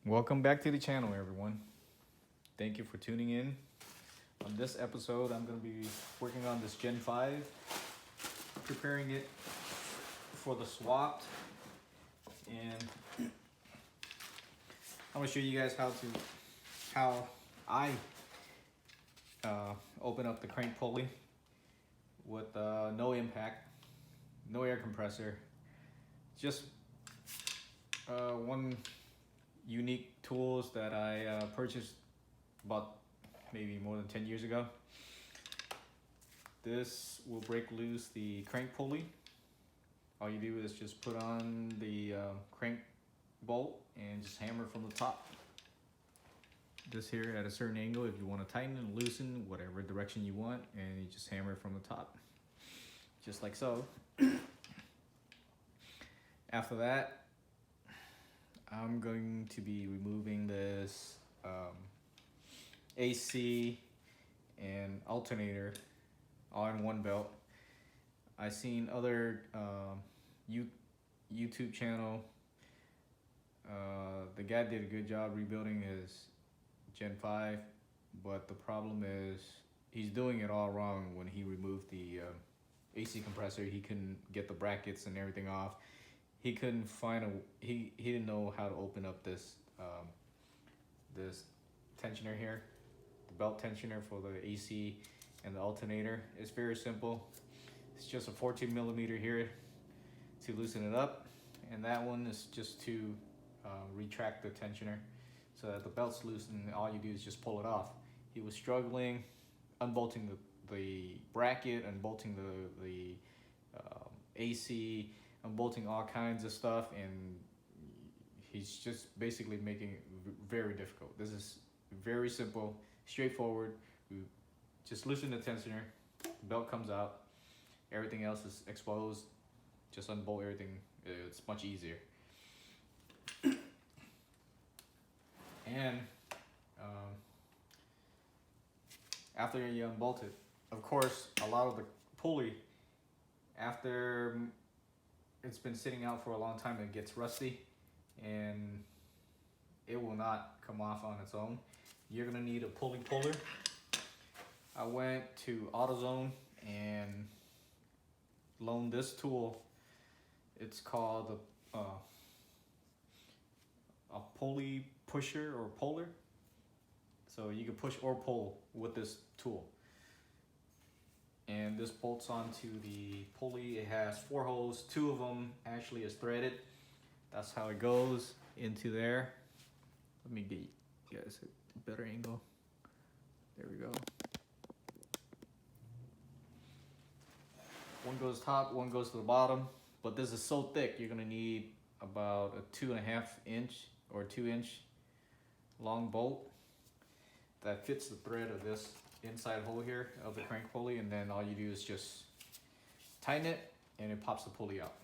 Welcome back to the channel, everyone. Thank you for tuning in. On this episode, I'm going to be working on this Gen 5, preparing it for the swap, and I'm going to show you guys how I open up the crank pulley with no impact, no air compressor, just one unique tools that I purchased about maybe more than 10 years ago. This will break loose the crank pulley. All you do is just put on the crank bolt and just hammer from the top. Just here at a certain angle if you want to tighten and loosen, whatever direction you want, and you just hammer from the top. Just like so. After that, I'm going to be removing this AC and alternator all in one belt. I've seen other YouTube channel. The guy did a good job rebuilding his Gen 5, but the problem is he's doing it all wrong. When he removed the AC compressor, he couldn't get the brackets and everything off. He couldn't find he didn't know how to open up this this tensioner here, the belt tensioner for the AC and the alternator. It's very simple. It's just a 14 millimeter here to loosen it up, and that one is just to retract the tensioner so that the belt's loose, and all you do is just pull it off. He was struggling unbolting the bracket, unbolting the AC, unbolting all kinds of stuff, and he's just basically making it very difficult. This is very simple, straightforward. We just loosen the tensioner, belt comes out, everything else is exposed. Just unbolt everything. It's much easier. And after you unbolt it, of course, a lot of the pulley, after it's been sitting out for a long time, it gets rusty and it will not come off on its own. You're gonna need a pulley puller. I went to AutoZone and loaned this tool. It's called a pulley pusher or puller. So you can push or pull with this tool. And this bolts onto the pulley. It has 4 holes. 2 of them actually is threaded. That's how it goes into there. Let me get you guys a better angle. There we go. One goes top, one goes to the bottom. But this is so thick, you're gonna need about a 2.5 inch or 2 inch long bolt that fits the thread of this inside hole here of the crank pulley, and then all you do is just tighten it and it pops the pulley out.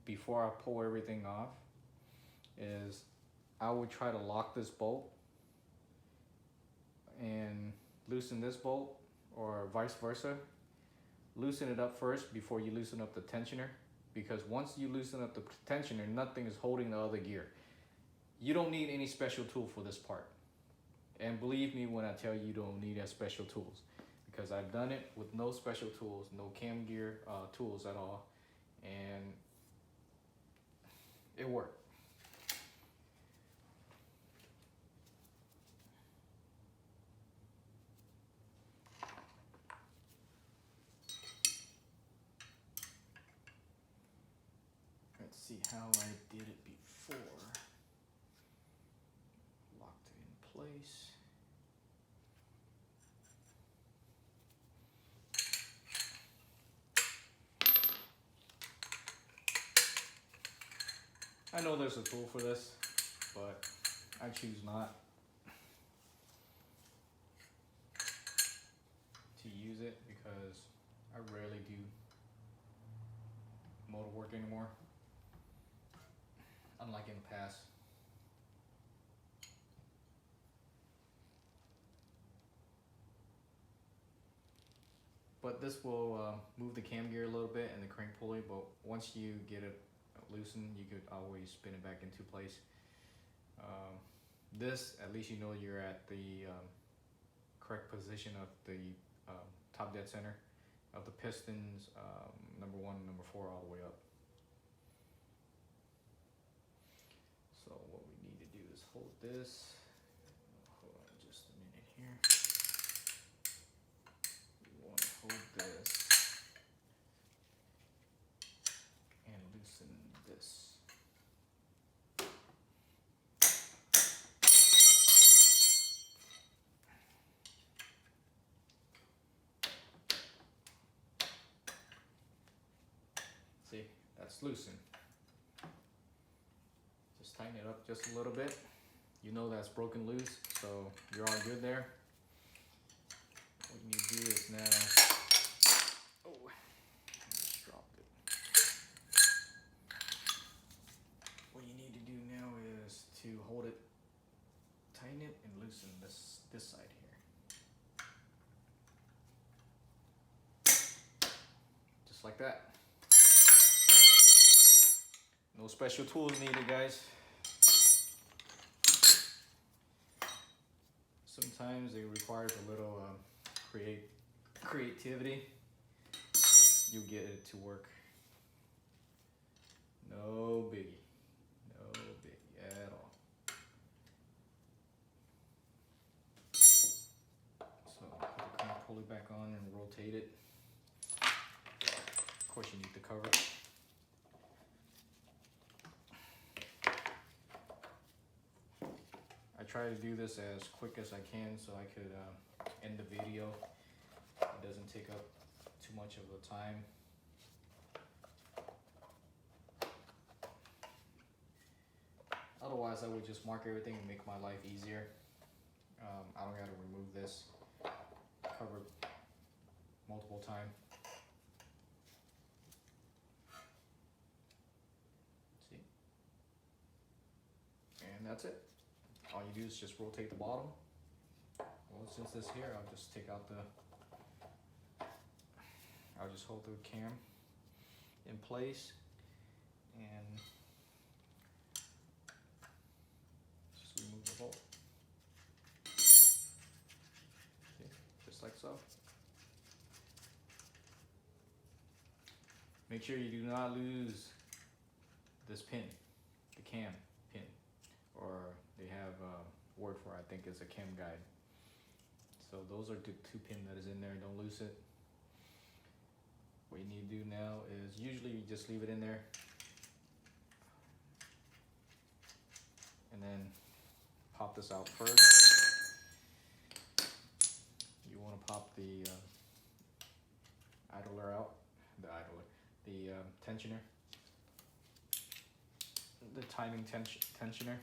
before I pull everything off is I would try to lock this bolt and loosen this bolt, or vice versa. Loosen it up first before you loosen up the tensioner, because once you loosen up the tensioner, nothing is holding the other gear. You don't need any special tool for this part. And believe me when I tell you don't need special tools, because I've done it with no special tools, no cam gear tools at all, and it worked. Let's see how I did it before. Locked it in place. I know there's a tool for this, but I choose not to use it because I rarely do motor work anymore, unlike in the past. But this will move the cam gear a little bit and the crank pulley, but once you get it loosened, you could always spin it back into place. This, at least you know you're at the correct position of the top dead center of the pistons, number 1 and number 4 all the way up. So what we need to do is hold this. Hold on just a minute here. We want to hold this and loosen this. See, that's loosened. Just tighten it up just a little bit. You know that's broken loose, so you're all good there. What you need to do is now, oh, I just dropped it. What you need to do now is to hold it, tighten it, and loosen this side here. Just like that. No special tools needed, guys. Sometimes it requires a little creativity. You get it to work. No biggie. No biggie at all. So put the crank pulley back on and rotate it. Of course you need to cover it. I try to do this as quick as I can so I could end the video. It doesn't take up too much of the time. Otherwise, I would just mark everything and make my life easier. I don't gotta remove this, cover multiple times. See? And that's it. All you do is just rotate the bottom. Well, since this here, I'll just take out I'll just hold the cam in place and just remove the bolt. See, just like so. Make sure you do not lose this pin, the cam pin, or they have a word for it, I think it's a cam guide. So those are the 2 pin that is in there, don't lose it. What you need to do now is usually you just leave it in there and then pop this out first. You want to pop the idler out, the tensioner, the timing tensioner.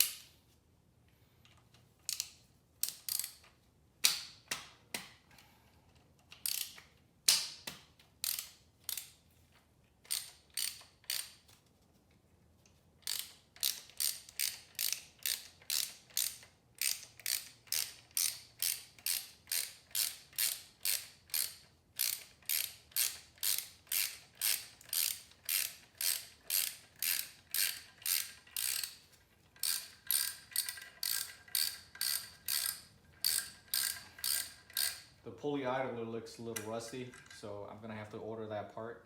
pulley idler looks a little rusty, so I'm gonna have to order that part.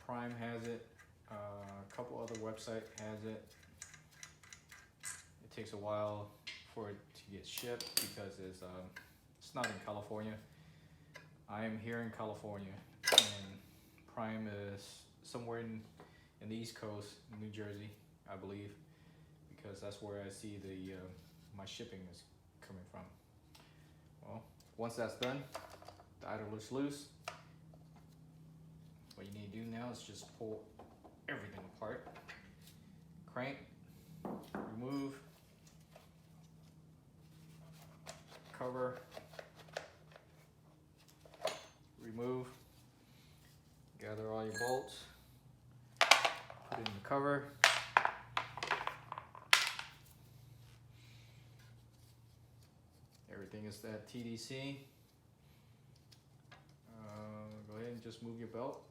Prime has it, a couple other websites has it. It takes a while for it to get shipped because it's not in California. I am here in California, and Prime is somewhere in the East Coast, New Jersey, I believe, because that's where I see the my shipping is coming from. Well, once that's done, the idler is loose. What you need to do now is just pull everything apart. Crank, remove, cover, remove, gather all your bolts, put in the cover. Everything is at TDC. Go ahead and just move your belt.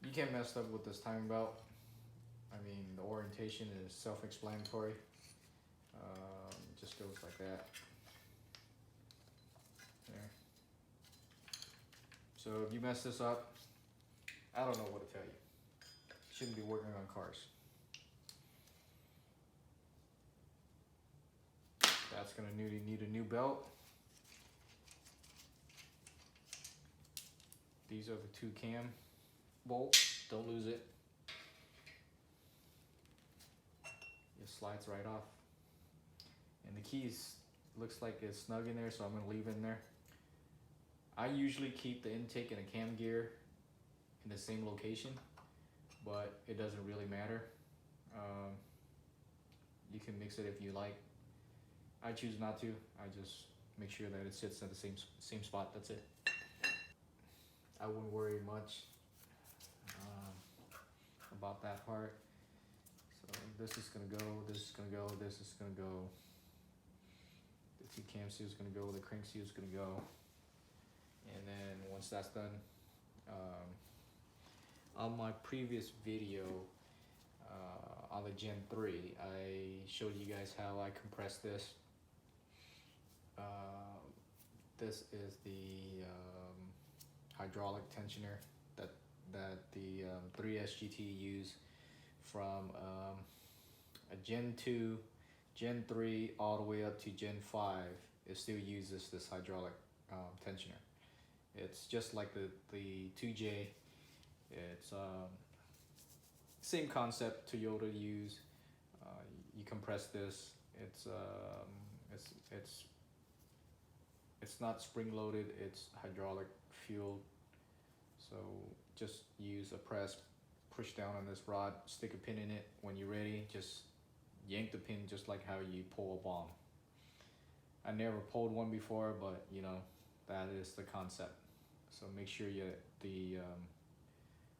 You can't mess up with this timing belt. I mean, the orientation is self-explanatory. It just goes like that. There. So if you mess this up, I don't know what to tell you. You shouldn't be working on cars. That's gonna need a new belt. These are the 2 cam bolts. Don't lose it. It slides right off. And the keys looks like it's snug in there, so I'm gonna leave it in there. I usually keep the intake and the cam gear in the same location, but it doesn't really matter. You can mix it if you like. I choose not to. I just make sure that it sits at the same spot. That's it. I wouldn't worry much about that part. So this is gonna go, this is gonna go, this is gonna go. The 2 cam seal is gonna go, the crank seal is gonna go. And then once that's done, on my previous video on the Gen 3, I showed you guys how I compress this. This is the hydraulic tensioner that the 3SGT use from a Gen 2, Gen 3, all the way up to Gen 5. It still uses this hydraulic tensioner. It's just like the 2J. It's same concept Toyota use. You compress this. It's not spring loaded. It's hydraulic fueled. So just use a press, push down on this rod, stick a pin in it. When you're ready, just yank the pin just like how you pull a bomb. I never pulled one before, but you know, that is the concept. So make sure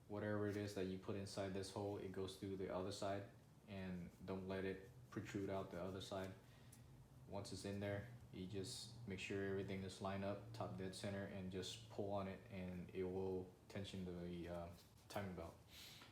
whatever it is that you put inside this hole, it goes through the other side, and don't let it protrude out the other side. Once it's in there, you just make sure everything is lined up, top dead center, and just pull on it, and it will tension the timing belt.